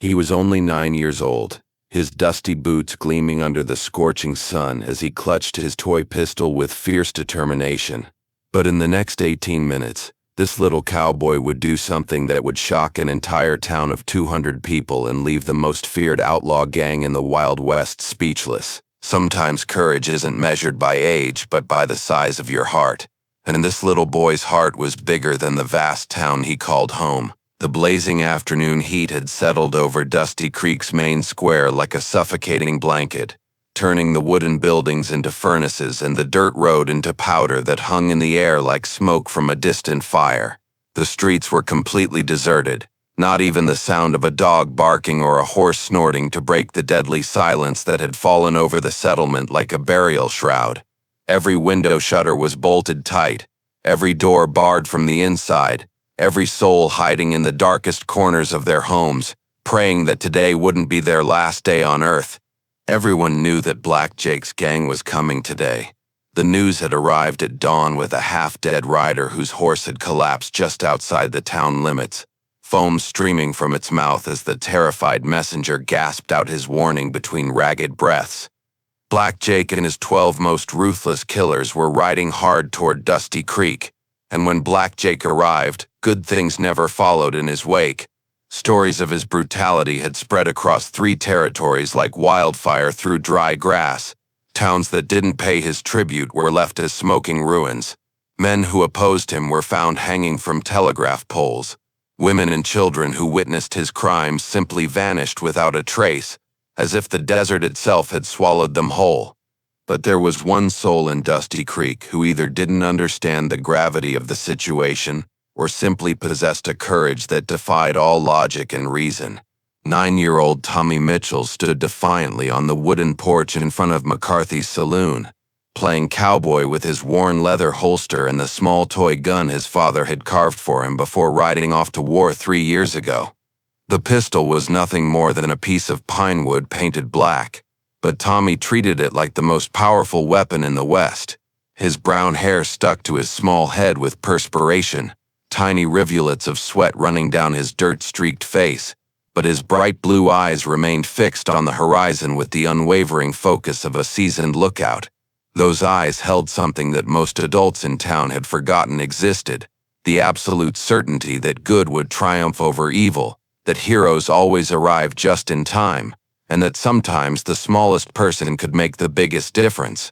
He was only 9 years old, his dusty boots gleaming under the scorching sun as he clutched his toy pistol with fierce determination. But in the next 18 minutes, this little cowboy would do something that would shock an entire town of 200 people and leave the most feared outlaw gang in the Wild West speechless. Sometimes courage isn't measured by age, but by the size of your heart. And this little boy's heart was bigger than the vast town he called home. The blazing afternoon heat had settled over Dusty Creek's main square like a suffocating blanket, turning the wooden buildings into furnaces and the dirt road into powder that hung in the air like smoke from a distant fire. The streets were completely deserted, not even the sound of a dog barking or a horse snorting to break the deadly silence that had fallen over the settlement like a burial shroud. Every window shutter was bolted tight, every door barred from the inside, every soul hiding in the darkest corners of their homes, praying that today wouldn't be their last day on earth. Everyone knew that Black Jake's gang was coming today. The news had arrived at dawn with a half-dead rider whose horse had collapsed just outside the town limits, foam streaming from its mouth as the terrified messenger gasped out his warning between ragged breaths. Black Jake and his 12 most ruthless killers were riding hard toward Dusty Creek, and when Black Jake arrived, good things never followed in his wake. Stories of his brutality had spread across 3 territories like wildfire through dry grass. Towns that didn't pay his tribute were left as smoking ruins. Men who opposed him were found hanging from telegraph poles. Women and children who witnessed his crimes simply vanished without a trace, as if the desert itself had swallowed them whole. But there was one soul in Dusty Creek who either didn't understand the gravity of the situation or simply possessed a courage that defied all logic and reason. 9-year-old Tommy Mitchell stood defiantly on the wooden porch in front of McCarthy's saloon, playing cowboy with his worn leather holster and the small toy gun his father had carved for him before riding off to war 3 years ago. The pistol was nothing more than a piece of pine wood painted black, but Tommy treated it like the most powerful weapon in the West. His brown hair stuck to his small head with perspiration, tiny rivulets of sweat running down his dirt-streaked face, but his bright blue eyes remained fixed on the horizon with the unwavering focus of a seasoned lookout. Those eyes held something that most adults in town had forgotten existed, the absolute certainty that good would triumph over evil, that heroes always arrive just in time, and that sometimes the smallest person could make the biggest difference.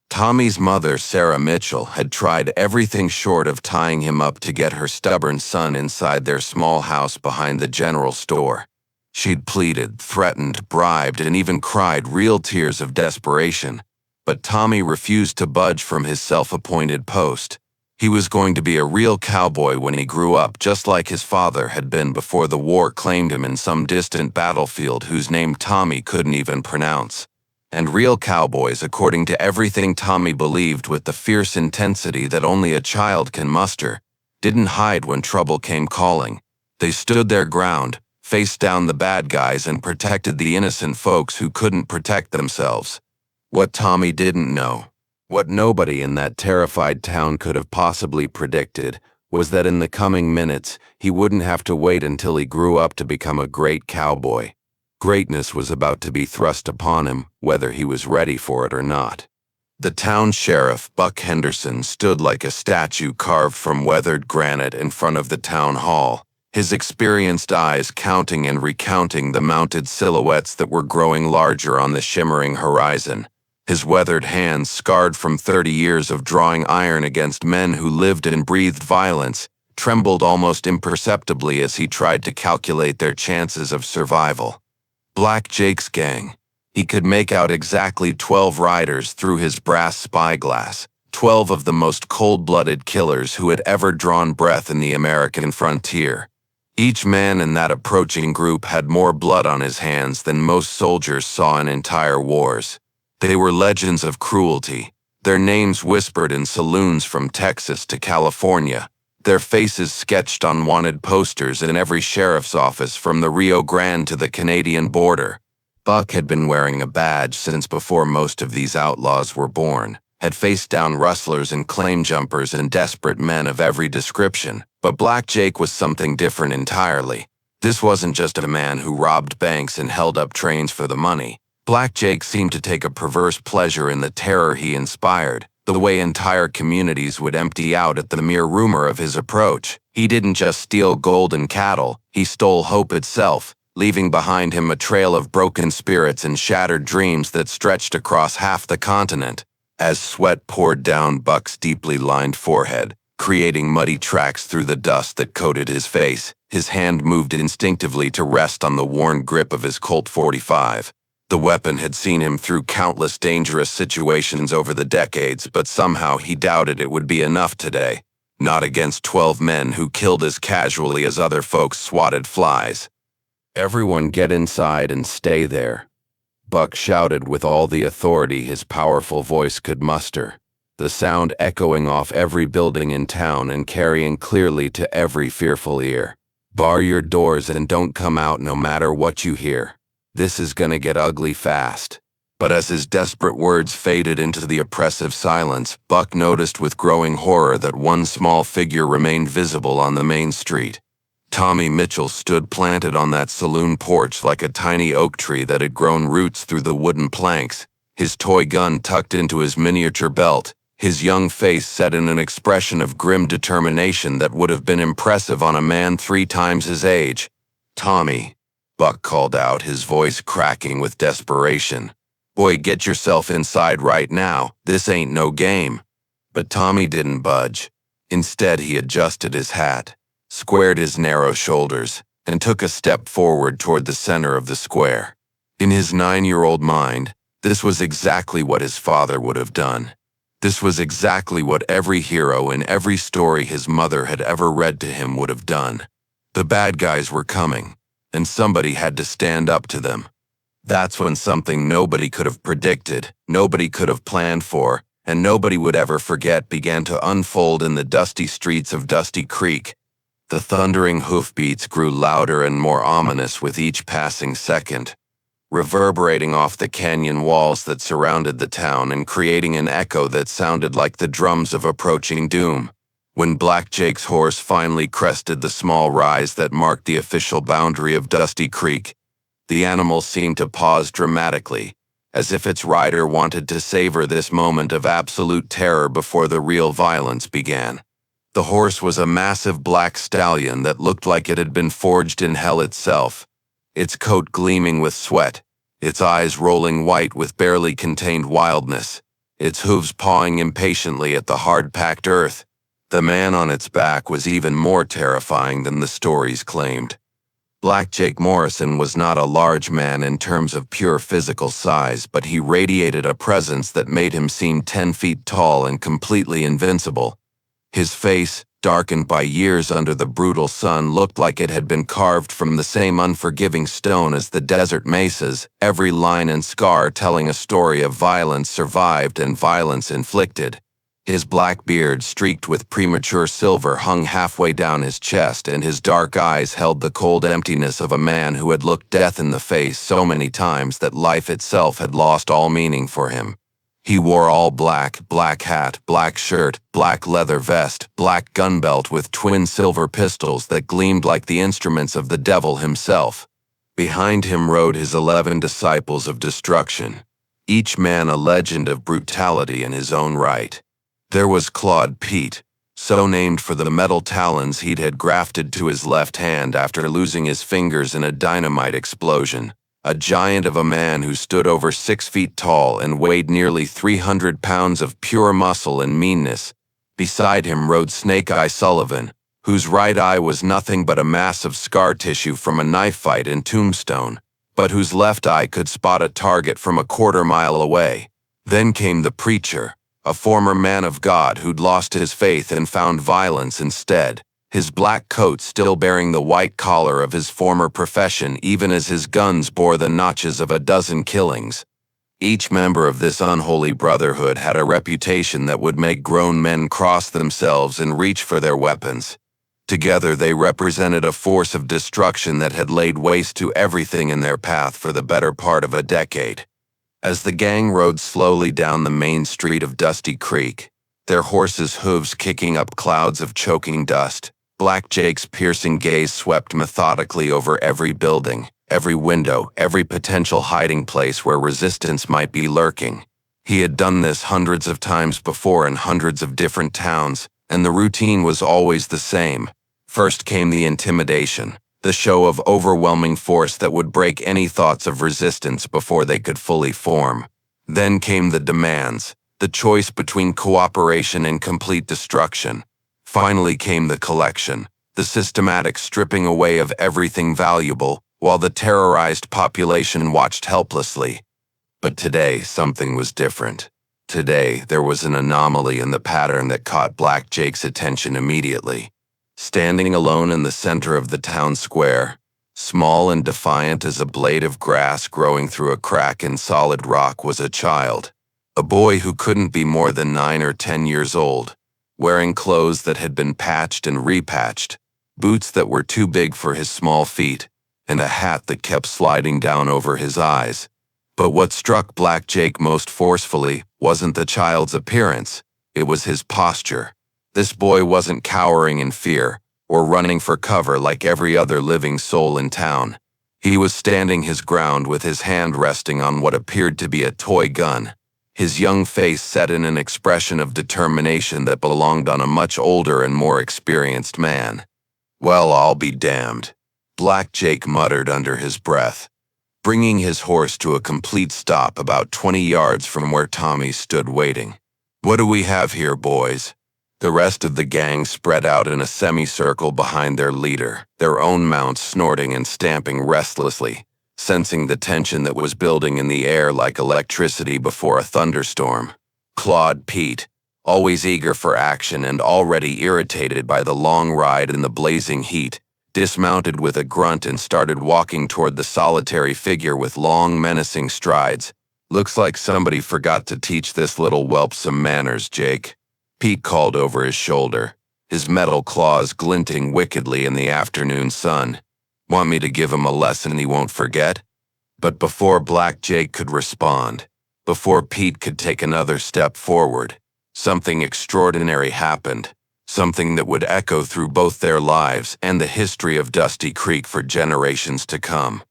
Tommy's mother, Sarah Mitchell, had tried everything short of tying him up to get her stubborn son inside their small house behind the general store. She'd pleaded, threatened, bribed, and even cried real tears of desperation, but Tommy refused to budge from his self-appointed post. He was going to be a real cowboy when he grew up, just like his father had been before the war claimed him in some distant battlefield whose name Tommy couldn't even pronounce. And real cowboys, according to everything Tommy believed with the fierce intensity that only a child can muster, didn't hide when trouble came calling. They stood their ground, faced down the bad guys, and protected the innocent folks who couldn't protect themselves. What Tommy didn't know, what nobody in that terrified town could have possibly predicted, was that in the coming minutes, he wouldn't have to wait until he grew up to become a great cowboy. Greatness was about to be thrust upon him, whether he was ready for it or not. The town sheriff, Buck Henderson, stood like a statue carved from weathered granite in front of the town hall, his experienced eyes counting and recounting the mounted silhouettes that were growing larger on the shimmering horizon. His weathered hands, scarred from 30 years of drawing iron against men who lived and breathed violence, trembled almost imperceptibly as he tried to calculate their chances of survival. Black Jake's gang. He could make out exactly 12 riders through his brass spyglass, 12 of the most cold-blooded killers who had ever drawn breath in the American frontier. Each man in that approaching group had more blood on his hands than most soldiers saw in entire wars. They were legends of cruelty, their names whispered in saloons from Texas to California, their faces sketched on wanted posters in every sheriff's office from the Rio Grande to the Canadian border. Buck had been wearing a badge since before most of these outlaws were born, had faced down rustlers and claim jumpers and desperate men of every description, but Black Jake was something different entirely. This wasn't just a man who robbed banks and held up trains for the money. Black Jake seemed to take a perverse pleasure in the terror he inspired, the way entire communities would empty out at the mere rumor of his approach. He didn't just steal gold and cattle, he stole hope itself, leaving behind him a trail of broken spirits and shattered dreams that stretched across half the continent. As sweat poured down Buck's deeply lined forehead, creating muddy tracks through the dust that coated his face, his hand moved instinctively to rest on the worn grip of his Colt 45. The weapon had seen him through countless dangerous situations over the decades, but somehow he doubted it would be enough today. Not against 12 men who killed as casually as other folks swatted flies. "Everyone get inside and stay there," Buck shouted with all the authority his powerful voice could muster, the sound echoing off every building in town and carrying clearly to every fearful ear. "Bar your doors and don't come out no matter what you hear. This is gonna get ugly fast." But as his desperate words faded into the oppressive silence, Buck noticed with growing horror that one small figure remained visible on the main street. Tommy Mitchell stood planted on that saloon porch like a tiny oak tree that had grown roots through the wooden planks, his toy gun tucked into his miniature belt, his young face set in an expression of grim determination that would have been impressive on a man 3 times his age. "Tommy," Buck called out, his voice cracking with desperation. "Boy, get yourself inside right now. This ain't no game." But Tommy didn't budge. Instead, he adjusted his hat, squared his narrow shoulders, and took a step forward toward the center of the square. In his 9-year-old mind, this was exactly what his father would have done. This was exactly what every hero in every story his mother had ever read to him would have done. The bad guys were coming, and somebody had to stand up to them. That's when something nobody could have predicted, nobody could have planned for, and nobody would ever forget began to unfold in the dusty streets of Dusty Creek. The thundering hoofbeats grew louder and more ominous with each passing second, reverberating off the canyon walls that surrounded the town and creating an echo that sounded like the drums of approaching doom. When Black Jake's horse finally crested the small rise that marked the official boundary of Dusty Creek, the animal seemed to pause dramatically, as if its rider wanted to savor this moment of absolute terror before the real violence began. The horse was a massive black stallion that looked like it had been forged in hell itself, its coat gleaming with sweat, its eyes rolling white with barely contained wildness, its hooves pawing impatiently at the hard-packed earth. The man on its back was even more terrifying than the stories claimed. Black Jake Morrison was not a large man in terms of pure physical size, but he radiated a presence that made him seem 10 feet tall and completely invincible. His face, darkened by years under the brutal sun, looked like it had been carved from the same unforgiving stone as the desert mesas, every line and scar telling a story of violence survived and violence inflicted. His black beard, streaked with premature silver, hung halfway down his chest, and his dark eyes held the cold emptiness of a man who had looked death in the face so many times that life itself had lost all meaning for him. He wore all black, black hat, black shirt, black leather vest, black gun belt with twin silver pistols that gleamed like the instruments of the devil himself. Behind him rode his 11 disciples of destruction, each man a legend of brutality in his own right. There was Claude Pete, so named for the metal talons he'd had grafted to his left hand after losing his fingers in a dynamite explosion. A giant of a man who stood over 6 feet tall and weighed nearly 300 pounds of pure muscle and meanness. Beside him rode Snake Eye Sullivan, whose right eye was nothing but a mass of scar tissue from a knife fight in Tombstone, but whose left eye could spot a target from a quarter-mile away. Then came the preacher, a former man of God who'd lost his faith and found violence instead, his black coat still bearing the white collar of his former profession even as his guns bore the notches of a dozen killings. Each member of this unholy brotherhood had a reputation that would make grown men cross themselves and reach for their weapons. Together they represented a force of destruction that had laid waste to everything in their path for the better part of a decade. As the gang rode slowly down the main street of Dusty Creek, their horses' hooves kicking up clouds of choking dust, Black Jake's piercing gaze swept methodically over every building, every window, every potential hiding place where resistance might be lurking. He had done this hundreds of times before in hundreds of different towns, and the routine was always the same. First came the intimidation, the show of overwhelming force that would break any thoughts of resistance before they could fully form. Then came the demands, the choice between cooperation and complete destruction. Finally came the collection, the systematic stripping away of everything valuable, while the terrorized population watched helplessly. But today, something was different. Today, there was an anomaly in the pattern that caught Black Jake's attention immediately. Standing alone in the center of the town square, small and defiant as a blade of grass growing through a crack in solid rock, was a child. A boy who couldn't be more than 9 or 10 years old, wearing clothes that had been patched and repatched, boots that were too big for his small feet, and a hat that kept sliding down over his eyes. But what struck Black Jake most forcefully wasn't the child's appearance, it was his posture. This boy wasn't cowering in fear or running for cover like every other living soul in town. He was standing his ground with his hand resting on what appeared to be a toy gun. His young face set in an expression of determination that belonged on a much older and more experienced man. "Well, I'll be damned," Black Jake muttered under his breath, bringing his horse to a complete stop about 20 yards from where Tommy stood waiting. "What do we have here, boys?" The rest of the gang spread out in a semicircle behind their leader, their own mounts snorting and stamping restlessly, sensing the tension that was building in the air like electricity before a thunderstorm. Claude Pete, always eager for action and already irritated by the long ride in the blazing heat, dismounted with a grunt and started walking toward the solitary figure with long, menacing strides. "Looks like somebody forgot to teach this little whelp some manners, Jake," Pete called over his shoulder, his metal claws glinting wickedly in the afternoon sun. "Want me to give him a lesson he won't forget?" But before Black Jake could respond, before Pete could take another step forward, something extraordinary happened, something that would echo through both their lives and the history of Dusty Creek for generations to come.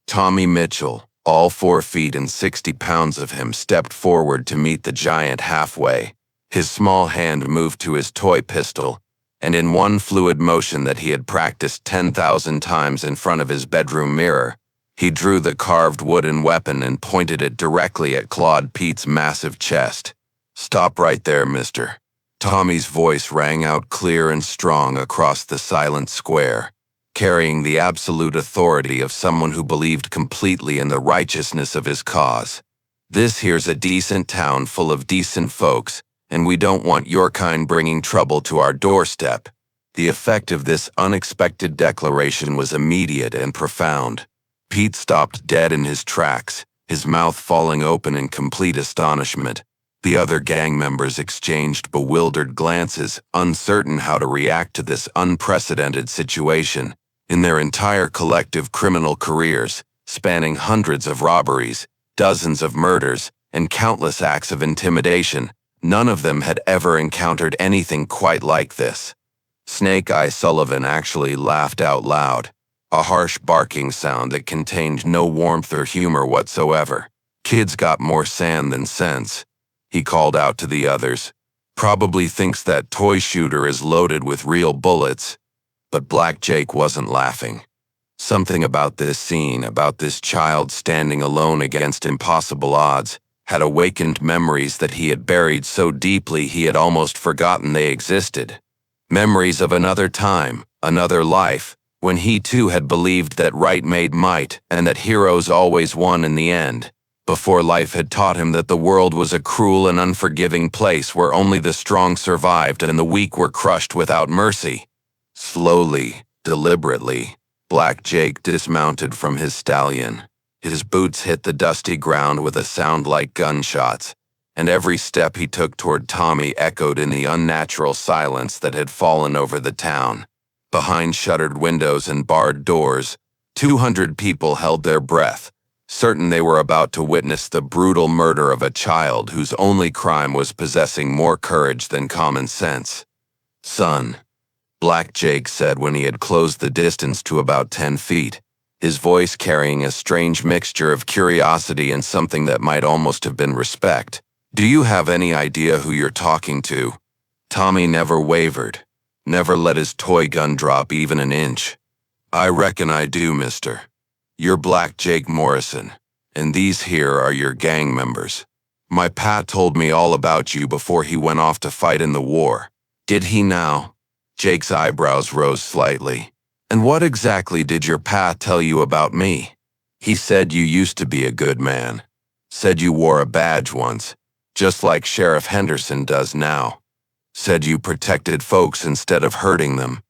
Tommy Mitchell, all 4 feet and 60 pounds of him, stepped forward to meet the giant halfway. His small hand moved to his toy pistol, and in one fluid motion that he had practiced 10,000 times in front of his bedroom mirror, he drew the carved wooden weapon and pointed it directly at Claude Pete's massive chest. "Stop right there, mister." Tommy's voice rang out clear and strong across the silent square, carrying the absolute authority of someone who believed completely in the righteousness of his cause. "This here's a decent town full of decent folks, and we don't want your kind bringing trouble to our doorstep." The effect of this unexpected declaration was immediate and profound. Pete stopped dead in his tracks, his mouth falling open in complete astonishment. The other gang members exchanged bewildered glances, uncertain how to react to this unprecedented situation. In their entire collective criminal careers, spanning hundreds of robberies, dozens of murders, and countless acts of intimidation, none of them had ever encountered anything quite like this. Snake Eye Sullivan actually laughed out loud, a harsh barking sound that contained no warmth or humor whatsoever. "Kid's got more sand than sense," he called out to the others. "Probably thinks that toy shooter is loaded with real bullets." But Black Jake wasn't laughing. Something about this scene, about this child standing alone against impossible odds, had awakened memories that he had buried so deeply he had almost forgotten they existed. Memories of another time, another life, when he too had believed that right made might and that heroes always won in the end, before life had taught him that the world was a cruel and unforgiving place where only the strong survived and the weak were crushed without mercy. Slowly, deliberately, Black Jake dismounted from his stallion. His boots hit the dusty ground with a sound like gunshots, and every step he took toward Tommy echoed in the unnatural silence that had fallen over the town. Behind shuttered windows and barred doors, 200 people held their breath, certain they were about to witness the brutal murder of a child whose only crime was possessing more courage than common sense. "Son," Black Jake said when he had closed the distance to about 10 feet, his voice carrying a strange mixture of curiosity and something that might almost have been respect. Do you have any idea who you're talking to? Tommy never wavered, never let his toy gun drop even an inch. I reckon I do, mister. You're Black Jake Morrison, and these here are your gang members. My pa told me all about you before he went off to fight in the war. Did he now? Jake's eyebrows rose slightly. And what exactly did your pa tell you about me? He said you used to be a good man. Said you wore a badge once, just like Sheriff Henderson does now. Said you protected folks instead of hurting them.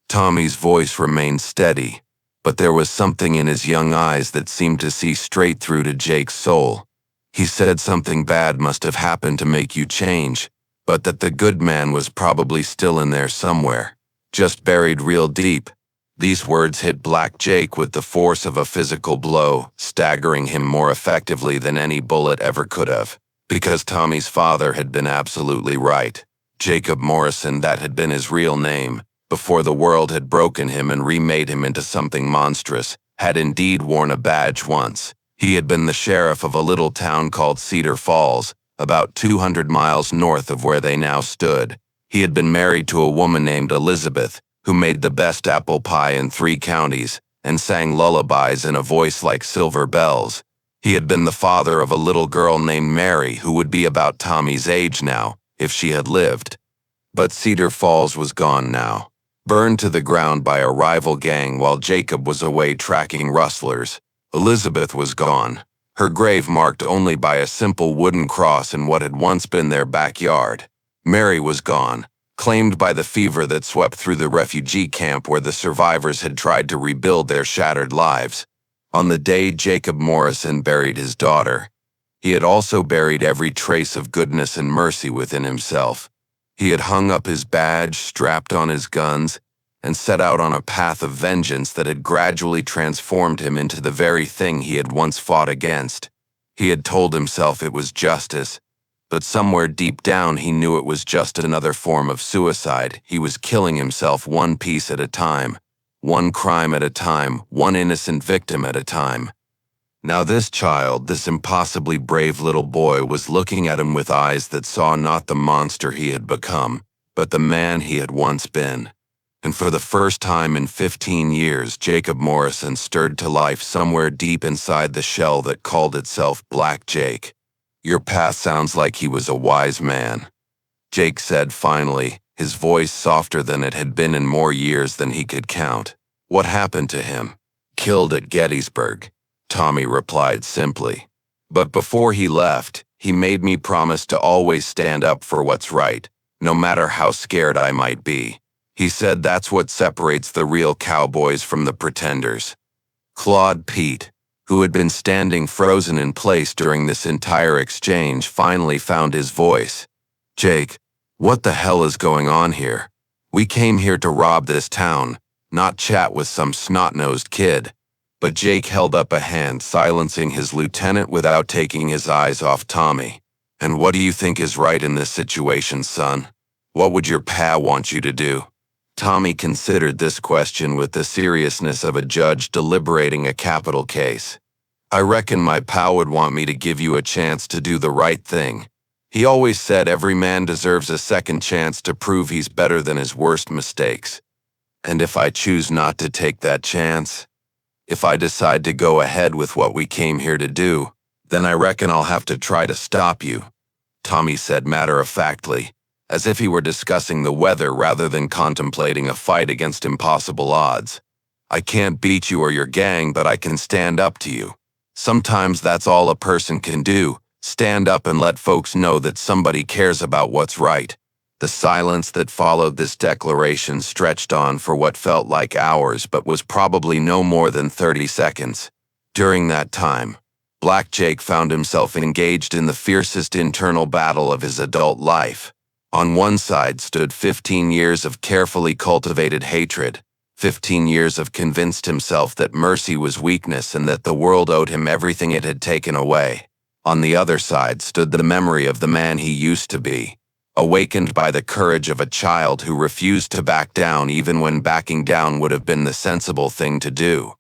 Tommy's voice remained steady, but there was something in his young eyes that seemed to see straight through to Jake's soul. He said something bad must have happened to make you change, but that the good man was probably still in there somewhere, just buried real deep. These words hit Black Jake with the force of a physical blow, staggering him more effectively than any bullet ever could have. Because Tommy's father had been absolutely right. Jacob Morrison, that had been his real name, before the world had broken him and remade him into something monstrous, had indeed worn a badge once. He had been the sheriff of a little town called Cedar Falls, about 200 miles north of where they now stood. He had been married to a woman named Elizabeth, who made the best apple pie in 3 counties, and sang lullabies in a voice like silver bells. He had been the father of a little girl named Mary who would be about Tommy's age now, if she had lived. But Cedar Falls was gone now, burned to the ground by a rival gang while Jacob was away tracking rustlers. Elizabeth was gone, her grave marked only by a simple wooden cross in what had once been their backyard. Mary was gone, claimed by the fever that swept through the refugee camp where the survivors had tried to rebuild their shattered lives. On the day Jacob Morrison buried his daughter, he had also buried every trace of goodness and mercy within himself. He had hung up his badge, strapped on his guns, and set out on a path of vengeance that had gradually transformed him into the very thing he had once fought against. He had told himself it was justice, but somewhere deep down he knew it was just another form of suicide. He was killing himself one piece at a time, one crime at a time, one innocent victim at a time. Now this child, this impossibly brave little boy, was looking at him with eyes that saw not the monster he had become, but the man he had once been. And for the first time in 15 years, Jacob Morrison stirred to life somewhere deep inside the shell that called itself Black Jake. Your past sounds like he was a wise man, Jake said finally, his voice softer than it had been in more years than he could count. What happened to him? Killed at Gettysburg, Tommy replied simply. But before he left, he made me promise to always stand up for what's right, no matter how scared I might be. He said that's what separates the real cowboys from the pretenders. Claude Pete, who had been standing frozen in place during this entire exchange, finally found his voice. Jake, what the hell is going on here? We came here to rob this town, not chat with some snot-nosed kid. But Jake held up a hand, silencing his lieutenant without taking his eyes off Tommy. And what do you think is right in this situation, son? What would your pa want you to do? Tommy considered this question with the seriousness of a judge deliberating a capital case. I reckon my pa would want me to give you a chance to do the right thing. He always said every man deserves a second chance to prove he's better than his worst mistakes. And if I choose not to take that chance, if I decide to go ahead with what we came here to do, then I reckon I'll have to try to stop you, Tommy said matter-of-factly, as if he were discussing the weather rather than contemplating a fight against impossible odds. I can't beat you or your gang, but I can stand up to you. Sometimes that's all a person can do, stand up and let folks know that somebody cares about what's right. The silence that followed this declaration stretched on for what felt like hours but was probably no more than 30 seconds. During that time, Black Jake found himself engaged in the fiercest internal battle of his adult life. On one side stood 15 years of carefully cultivated hatred, 15 years of convinced himself that mercy was weakness and that the world owed him everything it had taken away. On the other side stood the memory of the man he used to be, awakened by the courage of a child who refused to back down even when backing down would have been the sensible thing to do.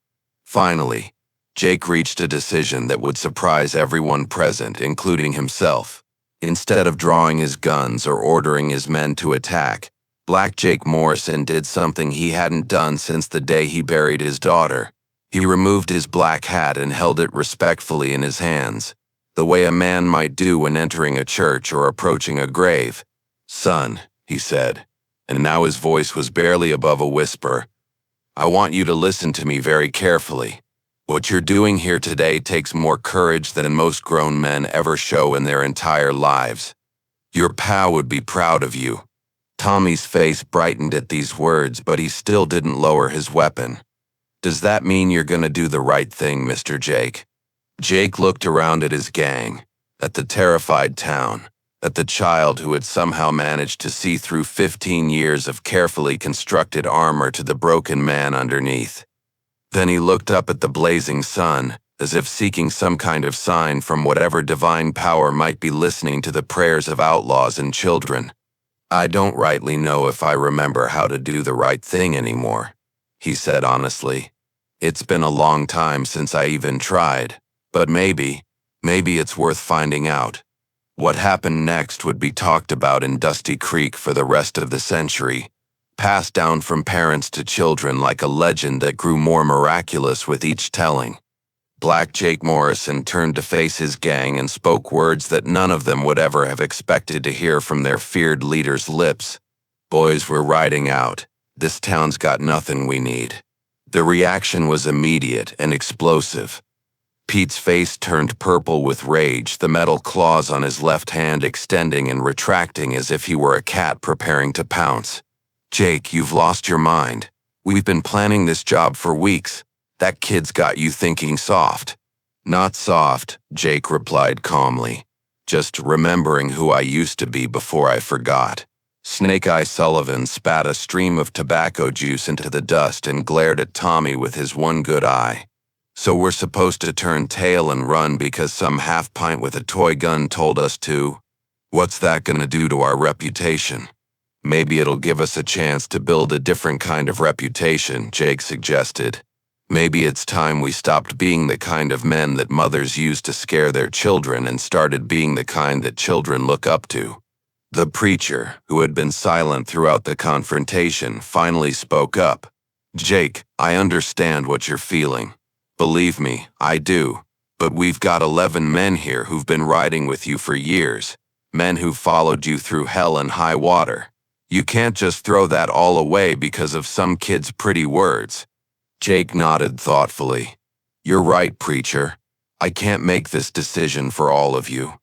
Finally, Jake reached a decision that would surprise everyone present, including himself. Instead of drawing his guns or ordering his men to attack, Black Jake Morrison did something he hadn't done since the day he buried his daughter. He removed his black hat and held it respectfully in his hands, the way a man might do when entering a church or approaching a grave. "Son," he said, and now his voice was barely above a whisper, "I want you to listen to me very carefully. What you're doing here today takes more courage than most grown men ever show in their entire lives. Your pa would be proud of you." Tommy's face brightened at these words, but he still didn't lower his weapon. "Does that mean you're gonna do the right thing, Mr. Jake?" Jake looked around at his gang, at the terrified town, at the child who had somehow managed to see through 15 years of carefully constructed armor to the broken man underneath. Then he looked up at the blazing sun, as if seeking some kind of sign from whatever divine power might be listening to the prayers of outlaws and children. "I don't rightly know if I remember how to do the right thing anymore," he said honestly. "It's been a long time since I even tried, but maybe it's worth finding out." What happened next would be talked about in Dusty Creek for the rest of the century, passed down from parents to children like a legend that grew more miraculous with each telling. Black Jake Morrison turned to face his gang and spoke words that none of them would ever have expected to hear from their feared leader's lips. "Boys, we're riding out. This town's got nothing we need." The reaction was immediate and explosive. Pete's face turned purple with rage, the metal claws on his left hand extending and retracting as if he were a cat preparing to pounce. "Jake, you've lost your mind. We've been planning this job for weeks. That kid's got you thinking soft." "Not soft," Jake replied calmly. "Just remembering who I used to be before I forgot." Snake Eye Sullivan spat a stream of tobacco juice into the dust and glared at Tommy with his one good eye. "So we're supposed to turn tail and run because some half-pint with a toy gun told us to? What's that gonna do to our reputation?" "Maybe it'll give us a chance to build a different kind of reputation," Jake suggested. "Maybe it's time we stopped being the kind of men that mothers use to scare their children and started being the kind that children look up to." The preacher, who had been silent throughout the confrontation, finally spoke up. "Jake, I understand what you're feeling. Believe me, I do. But we've got 11 men here who've been riding with you for years. Men who followed you through hell and high water. You can't just throw that all away because of some kid's pretty words." Jake nodded thoughtfully. "You're right, preacher. I can't make this decision for all of you.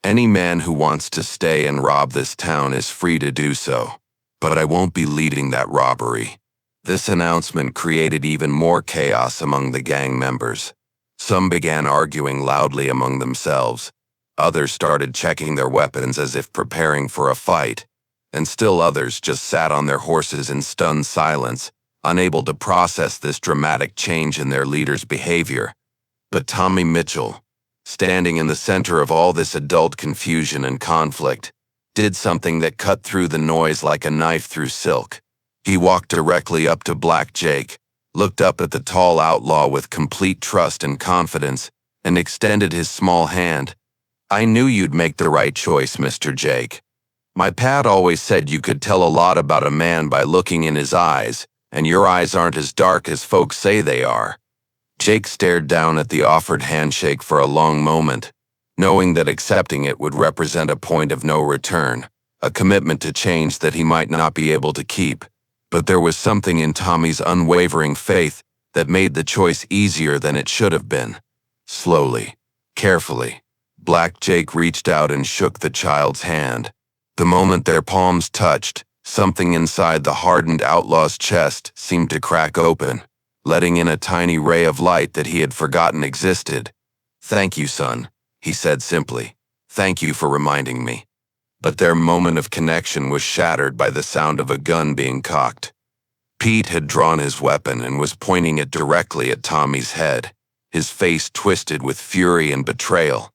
Any man who wants to stay and rob this town is free to do so. But I won't be leading that robbery." This announcement created even more chaos among the gang members. Some began arguing loudly among themselves. Others started checking their weapons as if preparing for a fight. And still others just sat on their horses in stunned silence, unable to process this dramatic change in their leader's behavior. But Tommy Mitchell, standing in the center of all this adult confusion and conflict, did something that cut through the noise like a knife through silk. He walked directly up to Black Jake, looked up at the tall outlaw with complete trust and confidence, and extended his small hand. "I knew you'd make the right choice, Mr. Jake. My pad always said you could tell a lot about a man by looking in his eyes, and your eyes aren't as dark as folks say they are." Jake stared down at the offered handshake for a long moment, knowing that accepting it would represent a point of no return, a commitment to change that he might not be able to keep. But there was something in Tommy's unwavering faith that made the choice easier than it should have been. Slowly, carefully, Black Jake reached out and shook the child's hand. The moment their palms touched, something inside the hardened outlaw's chest seemed to crack open, letting in a tiny ray of light that he had forgotten existed. "Thank you, son," he said simply. "Thank you for reminding me." But their moment of connection was shattered by the sound of a gun being cocked. Pete had drawn his weapon and was pointing it directly at Tommy's head, his face twisted with fury and betrayal.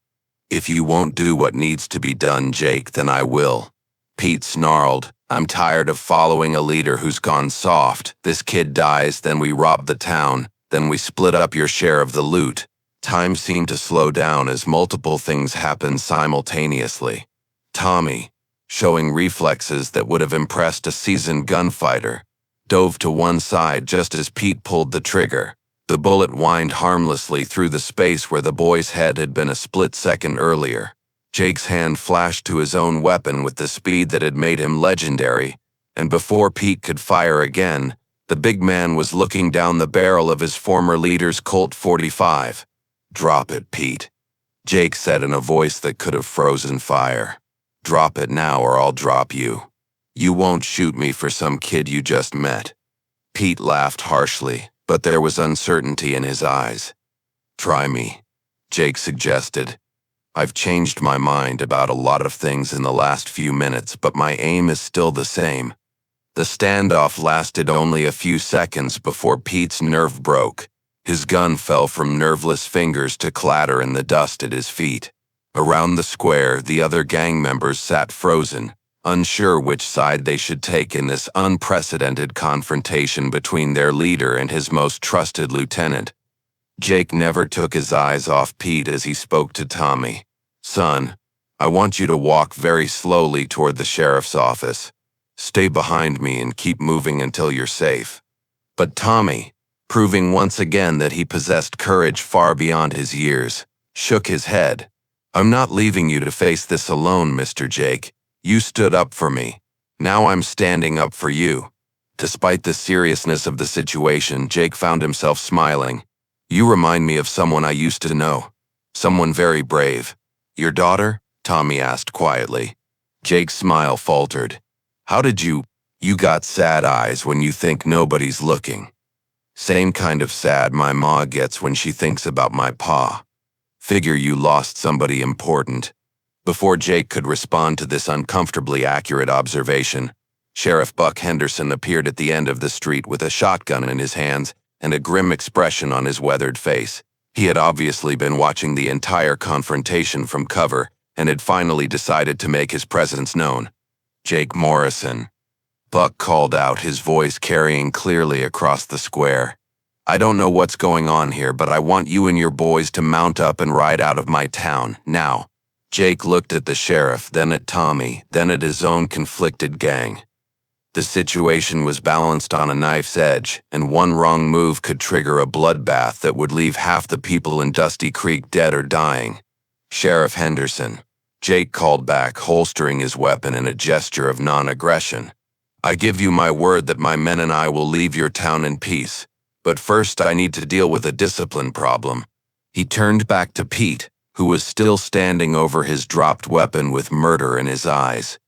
"If you won't do what needs to be done, Jake, then I will." Pete snarled. I'm tired of following a leader who's gone soft. This kid dies, then we rob the town, then we split up your share of the loot. Time seemed to slow down as multiple things happened simultaneously. Tommy, showing reflexes that would have impressed a seasoned gunfighter, dove to one side just as Pete pulled the trigger. The bullet whined harmlessly through the space where the boy's head had been a split second earlier. Jake's hand flashed to his own weapon with the speed that had made him legendary, and before Pete could fire again, the big man was looking down the barrel of his former leader's Colt .45. Drop it, Pete, Jake said in a voice that could have frozen fire. Drop it now or I'll drop you. You won't shoot me for some kid you just met. Pete laughed harshly, but there was uncertainty in his eyes. Try me, Jake suggested. I've changed my mind about a lot of things in the last few minutes, but my aim is still the same. The standoff lasted only a few seconds before Pete's nerve broke. His gun fell from nerveless fingers to clatter in the dust at his feet. Around the square, the other gang members sat frozen, unsure which side they should take in this unprecedented confrontation between their leader and his most trusted lieutenant. Jake never took his eyes off Pete as he spoke to Tommy. Son, I want you to walk very slowly toward the sheriff's office. Stay behind me and keep moving until you're safe. But Tommy, proving once again that he possessed courage far beyond his years, shook his head. I'm not leaving you to face this alone, Mr. Jake. You stood up for me. Now I'm standing up for you. Despite the seriousness of the situation, Jake found himself smiling. You remind me of someone I used to know. Someone very brave. Your daughter? Tommy asked quietly. Jake's smile faltered. How did you got sad eyes when you think nobody's looking. Same kind of sad my ma gets when she thinks about my pa. Figure you lost somebody important. Before Jake could respond to this uncomfortably accurate observation, Sheriff Buck Henderson appeared at the end of the street with a shotgun in his hands and a grim expression on his weathered face. He had obviously been watching the entire confrontation from cover and had finally decided to make his presence known. Jake Morrison. Buck called out, his voice carrying clearly across the square. I don't know what's going on here, but I want you and your boys to mount up and ride out of my town, now. Jake looked at the sheriff, then at Tommy, then at his own conflicted gang. The situation was balanced on a knife's edge, and one wrong move could trigger a bloodbath that would leave half the people in Dusty Creek dead or dying. Sheriff Henderson, Jake called back, holstering his weapon in a gesture of non-aggression. I give you my word that my men and I will leave your town in peace, but first I need to deal with a discipline problem. He turned back to Pete, who was still standing over his dropped weapon with murder in his eyes.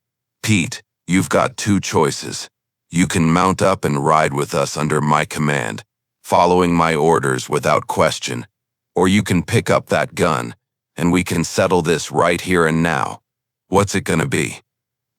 Pete, you've got two choices. You can mount up and ride with us under my command, following my orders without question, or you can pick up that gun, and we can settle this right here and now. What's it gonna be?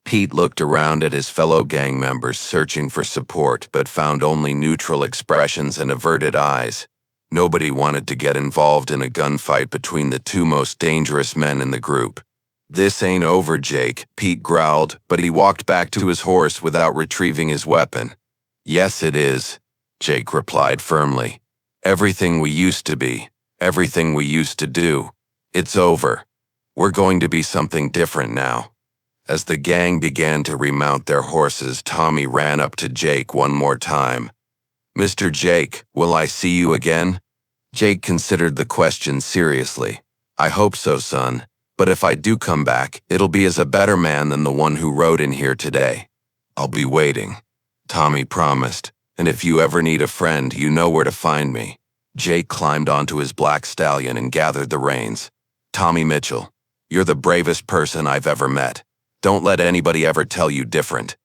Pete looked around at his fellow gang members, searching for support, but found only neutral expressions and averted eyes. Nobody wanted to get involved in a gunfight between the two most dangerous men in the group. This ain't over, Jake, Pete growled, but he walked back to his horse without retrieving his weapon. Yes, it is, Jake replied firmly. Everything we used to be, everything we used to do, it's over. We're going to be something different now. As the gang began to remount their horses, Tommy ran up to Jake one more time. Mr. Jake, will I see you again? Jake considered the question seriously. I hope so, son. But if I do come back, it'll be as a better man than the one who rode in here today. I'll be waiting, Tommy promised, and if you ever need a friend, you know where to find me. Jake climbed onto his black stallion and gathered the reins. Tommy Mitchell, you're the bravest person I've ever met. Don't let anybody ever tell you different.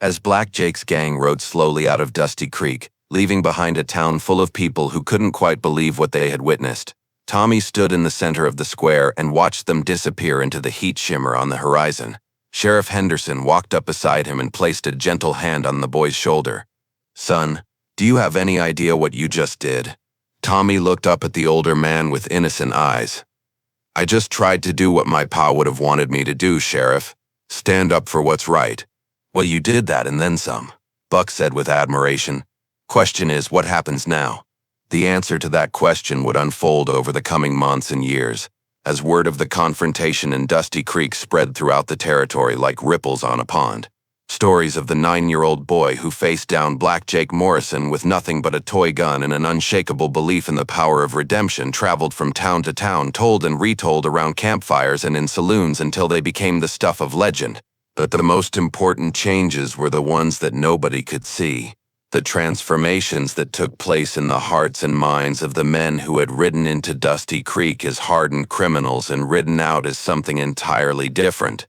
As Black Jake's gang rode slowly out of Dusty Creek, leaving behind a town full of people who couldn't quite believe what they had witnessed, Tommy stood in the center of the square and watched them disappear into the heat shimmer on the horizon. Sheriff Henderson walked up beside him and placed a gentle hand on the boy's shoulder. Son, do you have any idea what you just did? Tommy looked up at the older man with innocent eyes. I just tried to do what my pa would have wanted me to do, Sheriff. Stand up for what's right. Well, you did that and then some, Buck said with admiration. Question is, what happens now? The answer to that question would unfold over the coming months and years, as word of the confrontation in Dusty Creek spread throughout the territory like ripples on a pond. Stories of the 9-year-old boy who faced down Black Jake Morrison with nothing but a toy gun and an unshakable belief in the power of redemption traveled from town to town, told and retold around campfires and in saloons until they became the stuff of legend. But the most important changes were the ones that nobody could see. The transformations that took place in the hearts and minds of the men who had ridden into Dusty Creek as hardened criminals and ridden out as something entirely different.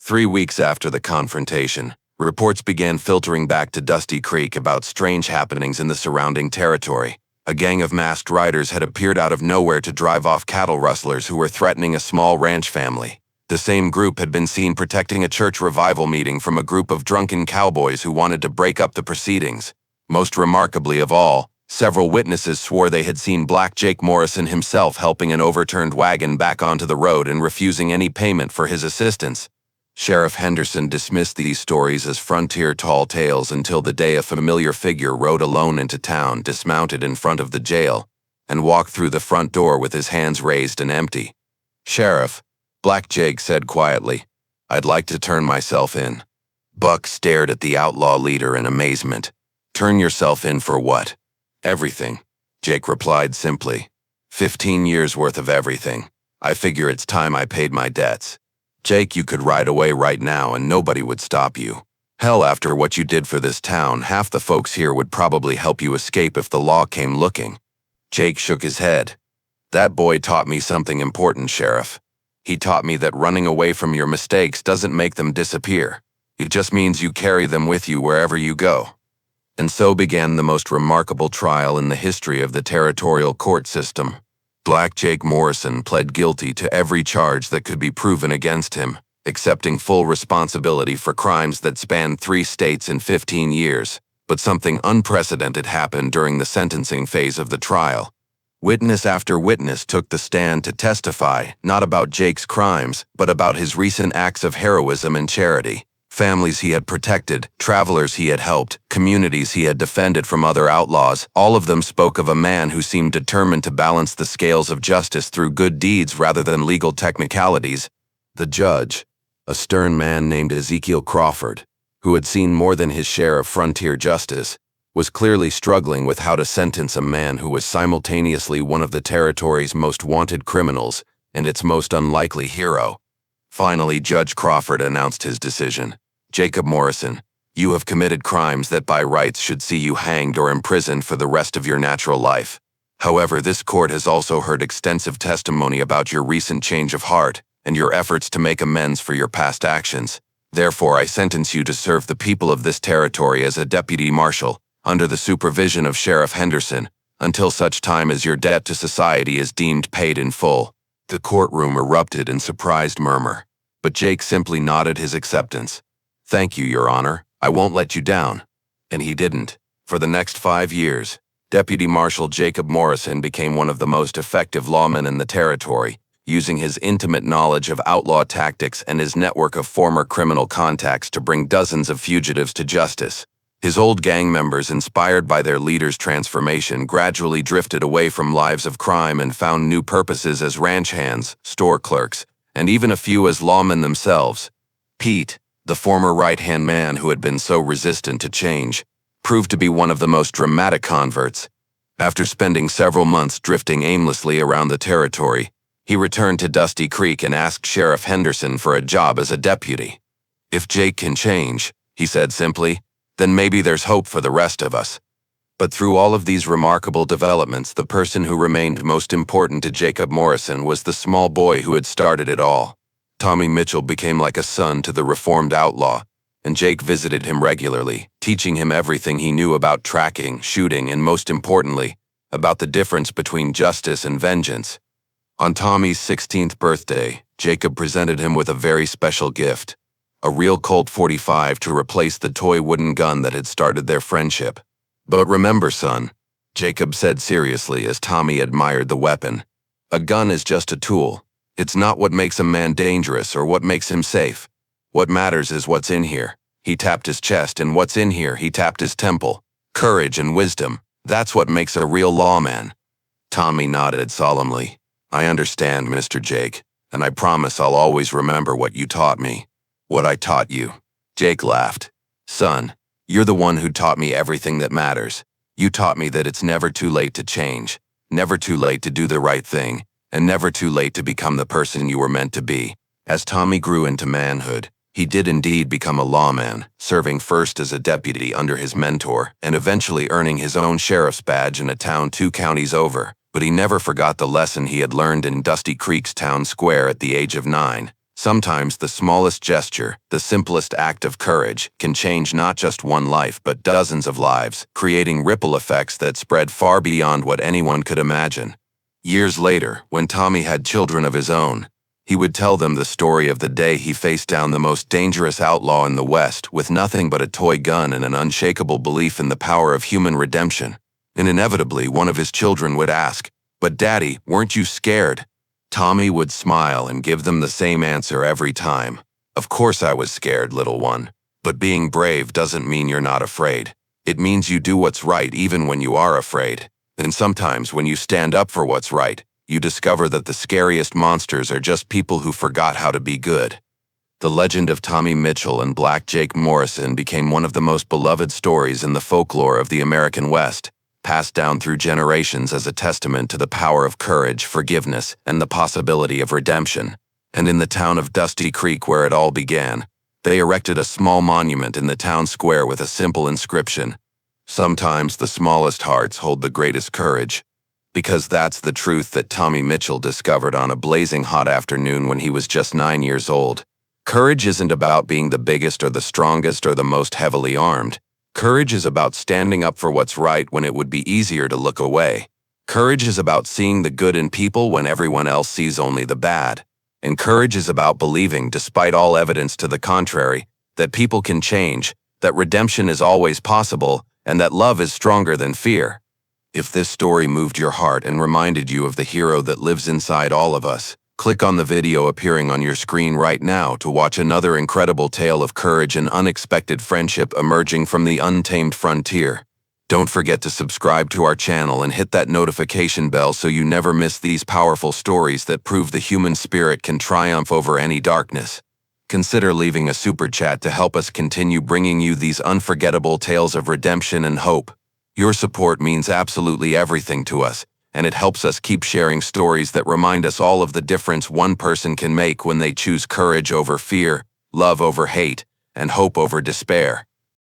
3 weeks after the confrontation, reports began filtering back to Dusty Creek about strange happenings in the surrounding territory. A gang of masked riders had appeared out of nowhere to drive off cattle rustlers who were threatening a small ranch family. The same group had been seen protecting a church revival meeting from a group of drunken cowboys who wanted to break up the proceedings. Most remarkably of all, several witnesses swore they had seen Black Jake Morrison himself helping an overturned wagon back onto the road and refusing any payment for his assistance. Sheriff Henderson dismissed these stories as frontier tall tales until the day a familiar figure rode alone into town, dismounted in front of the jail, and walked through the front door with his hands raised and empty. "Sheriff," Black Jake said quietly, "I'd like to turn myself in." Buck stared at the outlaw leader in amazement. "Turn yourself in for what?" "Everything," Jake replied simply. 15 years worth of everything. I figure it's time I paid my debts." "Jake, you could ride away right now and nobody would stop you. Hell, after what you did for this town, half the folks here would probably help you escape if the law came looking." Jake shook his head. "That boy taught me something important, Sheriff. He taught me that running away from your mistakes doesn't make them disappear. It just means you carry them with you wherever you go." And so began the most remarkable trial in the history of the territorial court system. Black Jake Morrison pled guilty to every charge that could be proven against him, accepting full responsibility for crimes that spanned 3 states in 15 years. But something unprecedented happened during the sentencing phase of the trial. Witness after witness took the stand to testify, not about Jake's crimes, but about his recent acts of heroism and charity. Families he had protected, travelers he had helped, communities he had defended from other outlaws, all of them spoke of a man who seemed determined to balance the scales of justice through good deeds rather than legal technicalities. The judge, a stern man named Ezekiel Crawford, who had seen more than his share of frontier justice, was clearly struggling with how to sentence a man who was simultaneously one of the territory's most wanted criminals and its most unlikely hero. Finally, Judge Crawford announced his decision. "Jacob Morrison, you have committed crimes that by rights should see you hanged or imprisoned for the rest of your natural life. However, this court has also heard extensive testimony about your recent change of heart and your efforts to make amends for your past actions. Therefore, I sentence you to serve the people of this territory as a deputy marshal, under the supervision of Sheriff Henderson, until such time as your debt to society is deemed paid in full." The courtroom erupted in surprised murmur, but Jake simply nodded his acceptance. "Thank you, Your Honor. I won't let you down." And he didn't. For the next 5 years, Deputy Marshal Jacob Morrison became one of the most effective lawmen in the territory, using his intimate knowledge of outlaw tactics and his network of former criminal contacts to bring dozens of fugitives to justice. His old gang members, inspired by their leader's transformation, gradually drifted away from lives of crime and found new purposes as ranch hands, store clerks, and even a few as lawmen themselves. Pete, the former right-hand man who had been so resistant to change, proved to be one of the most dramatic converts. After spending several months drifting aimlessly around the territory, he returned to Dusty Creek and asked Sheriff Henderson for a job as a deputy. "If Jake can change," he said simply, "then maybe there's hope for the rest of us." But through all of these remarkable developments, the person who remained most important to Jacob Morrison was the small boy who had started it all. Tommy Mitchell became like a son to the reformed outlaw, and Jake visited him regularly, teaching him everything he knew about tracking, shooting, and most importantly, about the difference between justice and vengeance. On Tommy's 16th birthday, Jacob presented him with a very special gift. A real Colt .45 to replace the toy wooden gun that had started their friendship. "But remember, son," Jacob said seriously as Tommy admired the weapon, "a gun is just a tool. It's not what makes a man dangerous or what makes him safe. What matters is what's in here. He tapped his chest, and what's in here, he tapped his temple. Courage and wisdom. That's what makes a real lawman. Tommy nodded solemnly. I understand, Mr. Jake, and I promise I'll always remember what you taught me. What I taught you. Jake laughed. Son, you're the one who taught me everything that matters. You taught me that it's never too late to change, never too late to do the right thing, and never too late to become the person you were meant to be. As Tommy grew into manhood, he did indeed become a lawman, serving first as a deputy under his mentor and eventually earning his own sheriff's badge in a town 2 counties over. But he never forgot the lesson he had learned in Dusty Creek's town square at the age of 9. Sometimes the smallest gesture, the simplest act of courage, can change not just one life but dozens of lives, creating ripple effects that spread far beyond what anyone could imagine. Years later, when Tommy had children of his own, he would tell them the story of the day he faced down the most dangerous outlaw in the West with nothing but a toy gun and an unshakable belief in the power of human redemption. And inevitably, one of his children would ask, "But Daddy, weren't you scared?" Tommy would smile and give them the same answer every time. Of course I was scared, little one. But being brave doesn't mean you're not afraid. It means you do what's right even when you are afraid. And sometimes when you stand up for what's right, you discover that the scariest monsters are just people who forgot how to be good. The legend of Tommy Mitchell and Black Jake Morrison became one of the most beloved stories in the folklore of the American West, passed down through generations as a testament to the power of courage, forgiveness, and the possibility of redemption. And in the town of Dusty Creek where it all began, they erected a small monument in the town square with a simple inscription, "Sometimes the smallest hearts hold the greatest courage." Because that's the truth that Tommy Mitchell discovered on a blazing hot afternoon when he was just 9 years old. Courage isn't about being the biggest or the strongest or the most heavily armed. Courage is about standing up for what's right when it would be easier to look away. Courage is about seeing the good in people when everyone else sees only the bad. And courage is about believing, despite all evidence to the contrary, that people can change, that redemption is always possible, and that love is stronger than fear. If this story moved your heart and reminded you of the hero that lives inside all of us, click on the video appearing on your screen right now to watch another incredible tale of courage and unexpected friendship emerging from the untamed frontier. Don't forget to subscribe to our channel and hit that notification bell so you never miss these powerful stories that prove the human spirit can triumph over any darkness. Consider leaving a super chat to help us continue bringing you these unforgettable tales of redemption and hope. Your support means absolutely everything to us, and it helps us keep sharing stories that remind us all of the difference one person can make when they choose courage over fear, love over hate, and hope over despair.